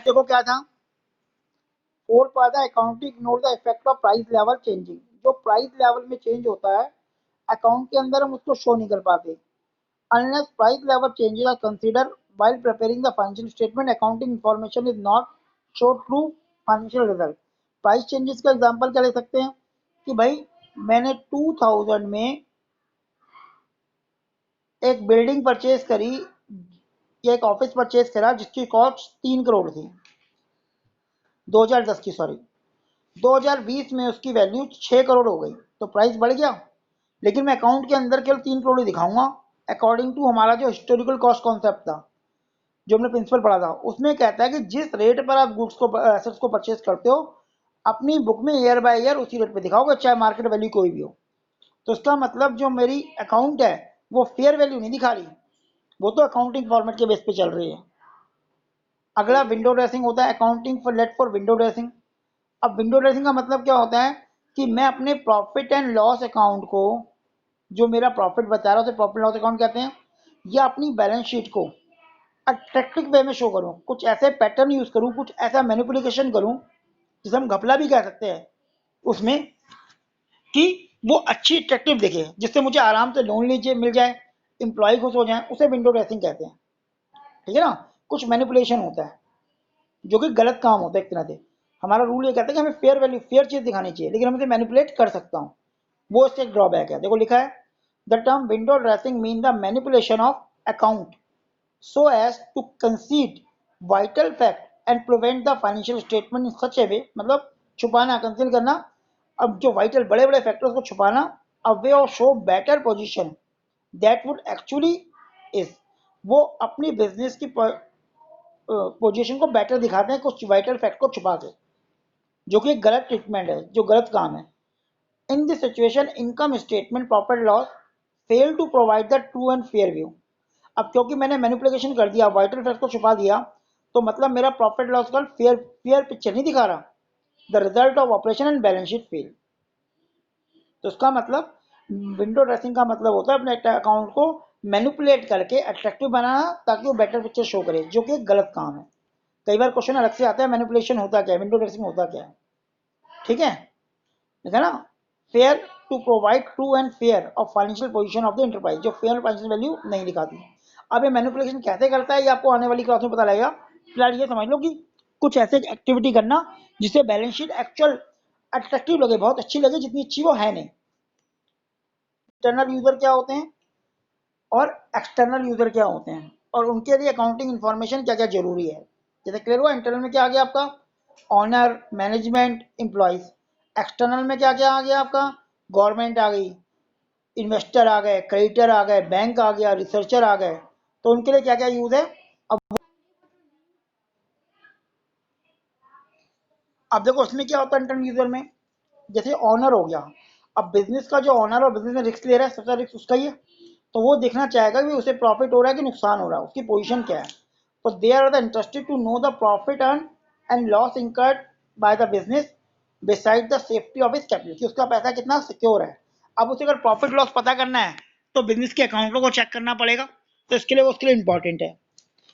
देखो क्या था, फोर्थ पार्ट था accounting ignore the effect of price level changing. जो प्राइस लेवल में चेंज होता है अकाउंट के अंदर हम उसको शो नहीं कर पाते। Unless price level changes are considered while preparing the financial statement, accounting information is not shown through financial result. Price changes का एग्जांपल क्या ले सकते हैं कि भाई मैंने 2000 में एक बिल्डिंग परचेज करी या एक ऑफिस परचेज करा जिसकी कॉस्ट 3 करोड़ थी, 2010 की, सॉरी 2020 में उसकी वैल्यू 6 करोड़ हो गई, तो प्राइस बढ़ गया। लेकिन मैं अकाउंट के अंदर केवल 3 करोड़ ही दिखाऊंगा अकॉर्डिंग टू हमारा जो हिस्टोरिकल कॉस्ट कॉन्सेप्ट था, जो हमने प्रिंसिपल पढ़ा था, उसमें कहता है कि जिस रेट पर आप गुड्स को एसेट्स को परचेज करते हो अपनी बुक में ईयर बाय ईयर उसी रेट पे दिखाओगे, चाहे मार्केट वैल्यू कोई भी हो। तो इसका मतलब जो मेरी अकाउंट है वो फेयर वैल्यू नहीं दिखा रही, वो तो अकाउंटिंग फॉर्मेट के बेस पे चल रही है। अगला विंडो ड्रेसिंग होता है, accounting for let for window dressing. अब विंडो ड्रेसिंग का मतलब क्या होता है कि मैं अपने प्रॉफिट एंड लॉस अकाउंट को, जो मेरा प्रॉफिट बचा रहा है उसे प्रॉफिट लॉस अकाउंट कहते हैं, या अपनी बैलेंस शीट को अट्रैक्टिव वे में शो करूं, कुछ ऐसे पैटर्न यूज करूं, कुछ ऐसा मैनिपुलेशन करूं जिसे हम घपला भी कह सकते हैं उसमें, कि वो अच्छी अट्रैक्टिव दिखे, जिससे मुझे आराम से लोन लीजिए मिल जाए, इंप्लॉय खुश हो जाए, उसे विंडो ड्रेसिंग कहते हैं। ठीक है ना, कुछ मैनिपुलेशन होता है जो कि गलत काम होता है एक तरह से। हमारा रूल ये कहता है कि हमें फेयर वैल्यू फेयर चीज दिखानी चाहिए, लेकिन हम इसे मैनिपुलेट कर सकता हूँ, वो इससे एक ड्रॉबैक है। देखो लिखा है the term window dressing mean the manipulation of account so as to concede vital fact and prevent the financial statement in such a way, मतलब छुपाना, कंसील करना, अब जो वाइटल बड़े बड़े फैक्टर्स को छुपाना, a way of show better position that would actually is, वो अपनी बिजनेस की पोजीशन को बेटर दिखाते हैं कुछ वाइटल फैक्ट को छुपा के, जो कि एक गलत ट्रीटमेंट है, जो गलत काम है। In this situation income statement profit loss fail to provide the true and fair view. अब क्योंकि मैंने मैनिपुलेशन कर दिया, वाइटल फैक्ट को छुपा दिया, तो मतलब मेरा प्रॉफिट लॉस का फेयर फेयर पिक्चर नहीं दिखा रहा। The result of operation and balance sheet fail. तो इसका मतलब विंडो ड्रेसिंग का मतलब होता है अपने अकाउंट को मैनिपुलेट करके अट्रैक्टिव बनाना ताकि वो बेटर पिक्चर शो करे, जो कि एक गलत काम है। कई बार क्वेश्चन अलग से आता है, मैनिपुलेशन होता क्या है, विंडो ड्रेसिंग होता क्या है। ठीक है ना, fair to provide true and fair of financial position of the enterprise, जो फेयर फाइनेंशियल वैल्यू नहीं दिखाती। अब ये मैनिपुलेशन कैसे करता है ये आपको आने वाली क्लास में पता लगेगा। फिलहाल ये समझ लो कि कुछ ऐसे एक्टिविटी करना जिससे बैलेंस शीट एक्चुअल अट्रैक्टिव लगे, बहुत अच्छी लगे, जितनी अच्छी वो है नहीं। इंटरनल यूजर क्या होते हैं और एक्सटर्नल यूजर क्या होते हैं, और उनके लिए अकाउंटिंग इंफॉर्मेशन क्या क्या जरूरी है। जैसे क्लियर हुआ, इंटरनल में क्या आ गया आपका, ऑनर, मैनेजमेंट, एम्प्लॉयज। एक्सटर्नल में क्या क्या आ गया आपका, गवर्नमेंट आ गई, इन्वेस्टर आ गए, क्रेडिटर आ गए, बैंक आ गया, रिसर्चर आ गए। तो उनके लिए क्या क्या यूज है। अब देखो उसमें क्या होता है इंटरनल यूजर में, जैसे ऑनर हो गया। अब बिजनेस का जो ऑनर और बिजनेस में रिस्क ले रहा है, सबसे रिस्क उसका ही है, तो वो देखना चाहेगा कि उसे प्रॉफिट हो रहा है कि नुकसान हो रहा है, उसकी पोजीशन क्या है। तो they are the interested to know the profit earn and loss incurred by the business beside the safety of his capital, कि उसका पैसा कितना सिक्योर है। अब उसे अगर प्रॉफिट लॉस पता करना है तो बिजनेस के अकाउंटों को चेक करना पड़ेगा, तो इसके लिए वो उसके लिए इंपॉर्टेंट है।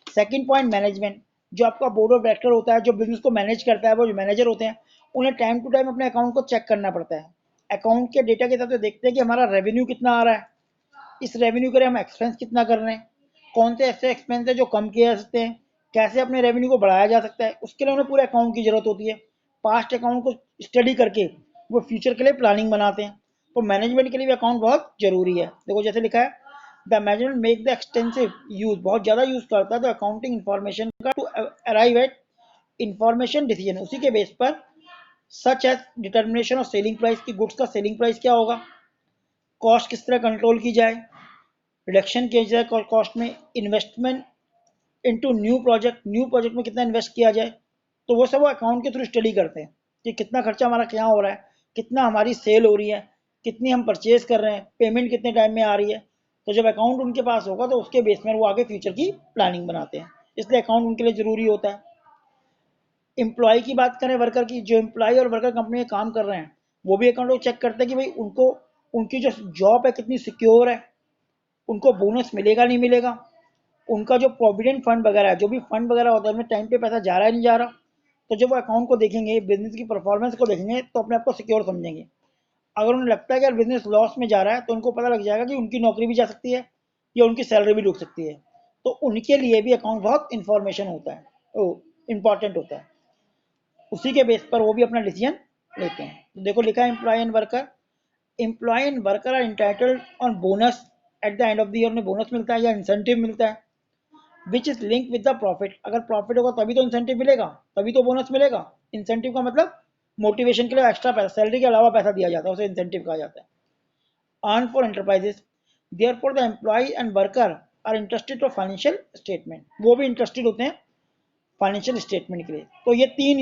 Second point, management. जो आपका बोर्ड ऑफ डायरेक्टर होता है, जो बिजनेस को मैनेज करता है, वो जो मैनेजर होते हैं, उन्हें टाइम टू टाइम अपने अकाउंट को चेक करना पड़ता है। अकाउंट के डेटा के हिसाब से देखते हैं कि हमारा रेवेन्यू कितना आ रहा है, इस रेवेन्यू के लिए हम एक्सपेंस कितना कर रहे हैं, कौन से ऐसे एक्सपेंस है जो कम किए जा सकते हैं, कैसे अपने रेवेन्यू को बढ़ाया जा सकता है, उसके लिए उन्हें पूरे अकाउंट की जरूरत होती है। पास्ट अकाउंट को स्टडी करके वो फ्यूचर के लिए प्लानिंग बनाते हैं। तो मैनेजमेंट के लिए भी अकाउंट बहुत जरूरी है। देखो जैसे लिखा है the management make the extensive use, बहुत ज़्यादा यूज करता है तो अकाउंटिंग इन्फॉर्मेशन का to arrive at information decision, उसी के बेस पर such as determination of selling price, की गुड्स का सेलिंग प्राइस क्या होगा, कॉस्ट किस तरह कंट्रोल की जाए, रिडक्शन किया जाए कॉस्ट में, इन्वेस्टमेंट इनटू न्यू प्रोजेक्ट में कितना इन्वेस्ट किया जाए। तो वो सब वो अकाउंट के थ्रू स्टडी करते हैं कि कितना खर्चा हमारा क्या हो रहा है, कितना हमारी सेल हो रही है, कितनी हम परचेज कर रहे हैं, पेमेंट कितने टाइम में आ रही है। तो जब अकाउंट उनके पास होगा तो उसके बेस में वो आगे फ्यूचर की प्लानिंग बनाते हैं, इसलिए अकाउंट उनके लिए ज़रूरी होता है। एम्प्लॉय की बात करें, वर्कर की, जो एम्प्लॉय और वर्कर कंपनी में काम कर रहे हैं वो भी अकाउंट को चेक करते हैं कि भाई उनको उनकी जो जॉब है कितनी सिक्योर है, उनको बोनस मिलेगा नहीं मिलेगा, उनका जो प्रोविडेंट फंड वगैरह है, जो भी फंड वगैरह होता है, उनमें टाइम पे पैसा जा रहा है नहीं जा रहा। तो जब वो अकाउंट को देखेंगे, बिजनेस की परफॉर्मेंस को देखेंगे, तो अपने आप को सिक्योर समझेंगे। अगर उन्हें लगता है कि यार बिजनेस लॉस में जा रहा है, तो उनको पता लग जाएगा कि उनकी नौकरी भी जा सकती है या उनकी सैलरी भी रुक सकती है। तो उनके लिए भी अकाउंट बहुत इंफॉर्मेशन होता है, इंपॉर्टेंट होता है। उसी के बेस पर वो भी अपना डिसीजन लेते हैं। तो देखो लिखा है employ and worker. Employ and worker are entitled on bonus at the end of the year. उन्हें बोनस मिलता है या इंसेंटिव मिलता है which is link with the profit. अगर प्रॉफिट होगा तभी तो इंसेंटिव मिलेगा, तभी तो बोनस मिलेगा। इंसेंटिव का मतलब मोटिवेशन के लिए एक्स्ट्रा पैसा, सैलरी के अलावा पैसा दिया जाता है, उसे इंसेंटिव कहा जाता है। Earn for enterprises, therefore the employ and worker are interested for financial statement. वो भी इंटरेस्टेड होते हैं फाइनेंशियल स्टेटमेंट के लिए। तो ये तीन